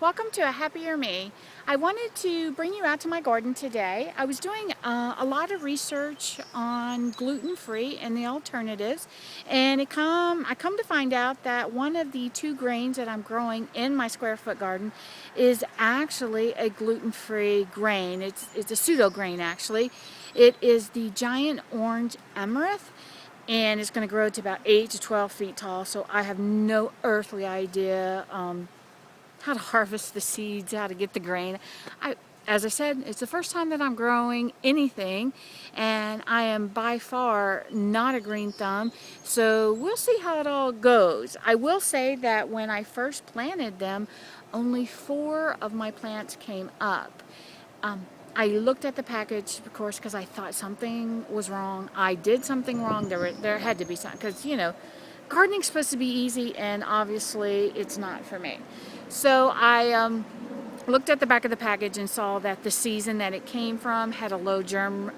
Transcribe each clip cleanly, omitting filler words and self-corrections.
Welcome to A Happier Me. I wanted to bring you out to my garden today. I was doing a lot of research on gluten-free and the alternatives, and I come to find out that one of the two grains that I'm growing in my square foot garden is actually a gluten-free grain. It's a pseudo grain actually. It is the giant orange amaranth, and it's going to grow to about 8 to 12 feet tall, so I have no earthly idea how to harvest the seeds, how to get the grain. As I said, it's the first time that I'm growing anything, and I am by far not a green thumb, so we'll see how it all goes. I will say that when I first planted them, only 4 of my plants came up. I looked at the package, of course, because I thought something was wrong. I did something wrong. There had to be something, because, you know, gardening's supposed to be easy, and obviously it's not for me. So I looked at the back of the package and saw that the season that it came from had a low germ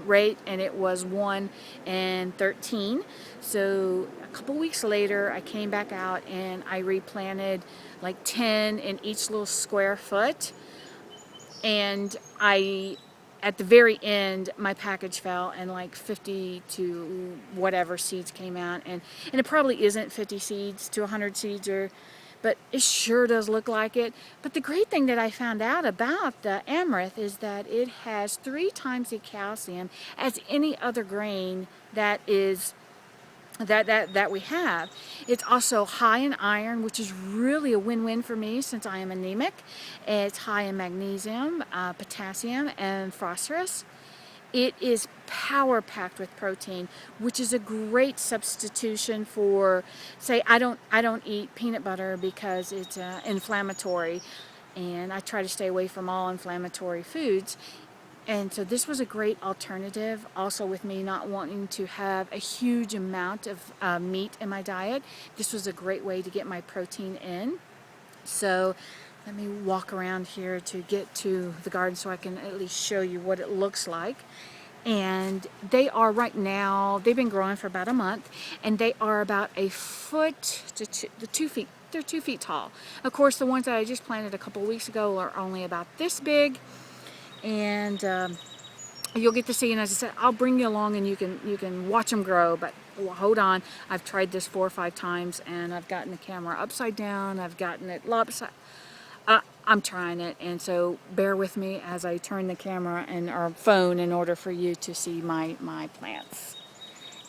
rate, and it was 1 in 13. So a couple weeks later, I came back out and I replanted like 10 in each little square foot. And at the very end, my package fell and like 50 to whatever seeds came out, and it probably isn't 50 seeds to 100 seeds, but it sure does look like it. But the great thing that I found out about the amaranth is that it has 3 times the calcium as any other grain that we have. It's also high in iron, which is really a win-win for me since I am anemic. It's high in magnesium, potassium, and phosphorus. It is power-packed with protein, which is a great substitution for, say, I don't eat peanut butter because it's inflammatory, and I try to stay away from all inflammatory foods. And so this was a great alternative, also with me not wanting to have a huge amount of meat in my diet. This was a great way to get my protein in. So let me walk around here to get to the garden so I can at least show you what it looks like. And they are right now, they've been growing for about a month, and they are about a foot to 2 feet. They're 2 feet tall. Of course, the ones that I just planted a couple weeks ago are only about this big. And you'll get to see, and as I said, I'll bring you along and you can watch them grow. But hold on, I've tried this 4 or 5 times, and I've gotten the camera upside down, I've gotten it lopsided. I'm trying it, and so bear with me as I turn the camera and our phone in order for you to see my plants.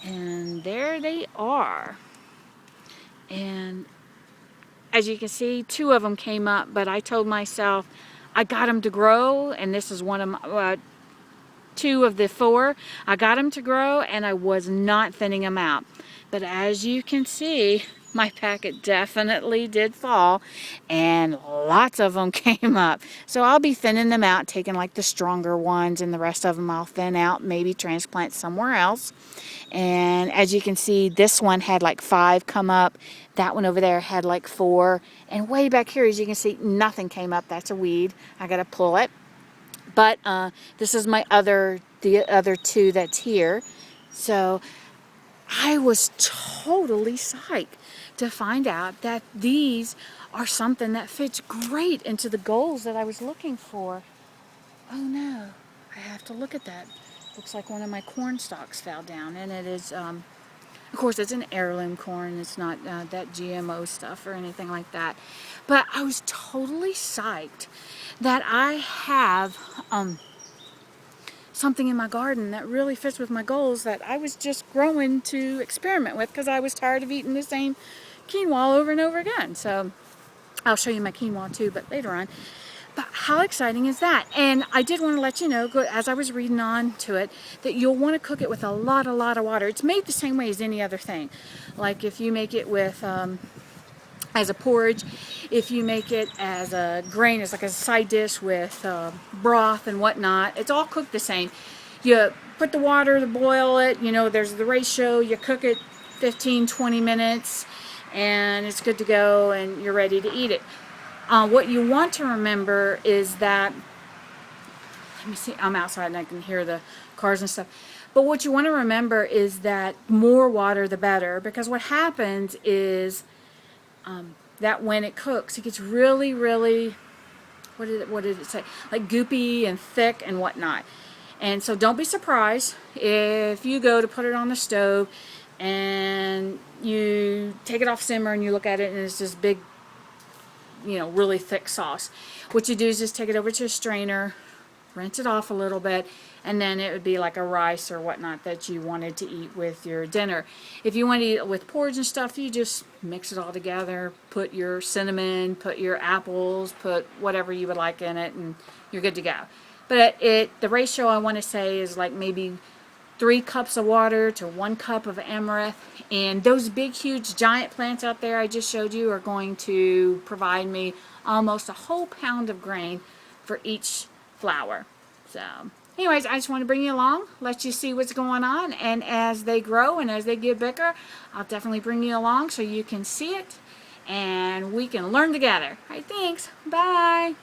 And there they are. And as you can see, 2 of them came up, but I told myself I got them to grow, and this is one of my 2 of the 4. I got them to grow, and I was not thinning them out. But as you can see, my packet definitely did fall, and lots of them came up. So I'll be thinning them out, taking like the stronger ones, and the rest of them I'll thin out, maybe transplant somewhere else. And as you can see, this one had like 5 come up. That one over there had like 4. And way back here, as you can see, nothing came up. That's a weed. I gotta pull it. But this is the other 2 that's here. So I was totally psyched to find out that these are something that fits great into the goals that I was looking for. Oh no, I have to look at that. Looks like one of my corn stalks fell down, and it is, of course, it's an heirloom corn. It's not that GMO stuff or anything like that. But I was totally psyched that I have something in my garden that really fits with my goals that I was just growing to experiment with, because I was tired of eating the same quinoa over and over again. So I'll show you my quinoa too, but later on. But how exciting is that? And I did want to let you know, as I was reading on to it, that you'll want to cook it with a lot of water. It's made the same way as any other thing. Like if you make it with as a porridge, if you make it as a grain, as like a side dish with broth and whatnot, it's all cooked the same. You put the water to boil it, you know, there's the ratio, you cook it 15-20 minutes, and it's good to go, and you're ready to eat it. What you want to remember is that, let me see, I'm outside and I can hear the cars and stuff. But what you want to remember is that more water the better, because what happens is that when it cooks, it gets really what did it say? Like goopy and thick and whatnot. And so don't be surprised if you go to put it on the stove and you take it off simmer and you look at it and it's this big, really thick sauce. What you do is just take it over to a strainer, rinse it off a little bit, and then it would be like a rice or whatnot that you wanted to eat with your dinner. If you want to eat it with porridge and stuff, you just mix it all together, put your cinnamon, put your apples, put whatever you would like in it, and you're good to go. But the ratio I want to say is like maybe 3 cups of water to 1 cup of amaranth. And those big, huge, giant plants out there I just showed you are going to provide me almost a whole pound of grain for each flower. So anyways, I just want to bring you along, let you see what's going on. And as they grow and as they get bigger, I'll definitely bring you along so you can see it and we can learn together. All right, thanks. Bye.